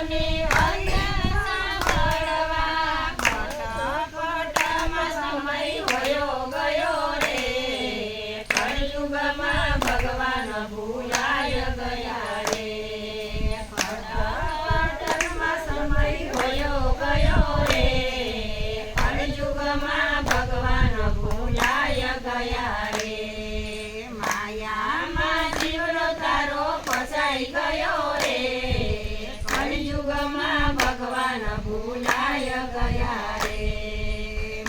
તને હરિ સાંભળવા કટકટમાં સમય વયો ગયો રે કળિયુગમાં ભગવાન ભૂલાય ગયા રે કટકટમાં સમય વયો ગયો રે કળિયુગમાં ભગવાન ભૂલાય ગયા રે માયામાં જીવનો તારો ફસાઈ ગયો રે કળિયુગમાં ભગવાન ભૂલાય ગયા રે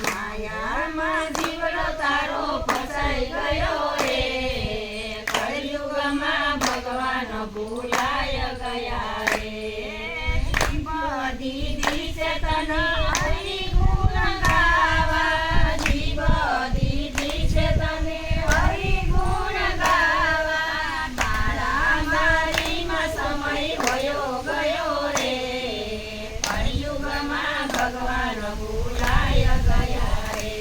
માયામાં જીવનો તારો ફસાઈ ગયો રે કળિયુગમાં ભગવાન ભૂલાય ગયા રે બધી દિશે તને હરિ ગુણ ગાવા બધી દિશે તને હરિ ગુણ ગાવા તારા મારીમાં સમય વયો ગયો રે કળિયુગમાં ભગવાન ભૂલાય ગયા રે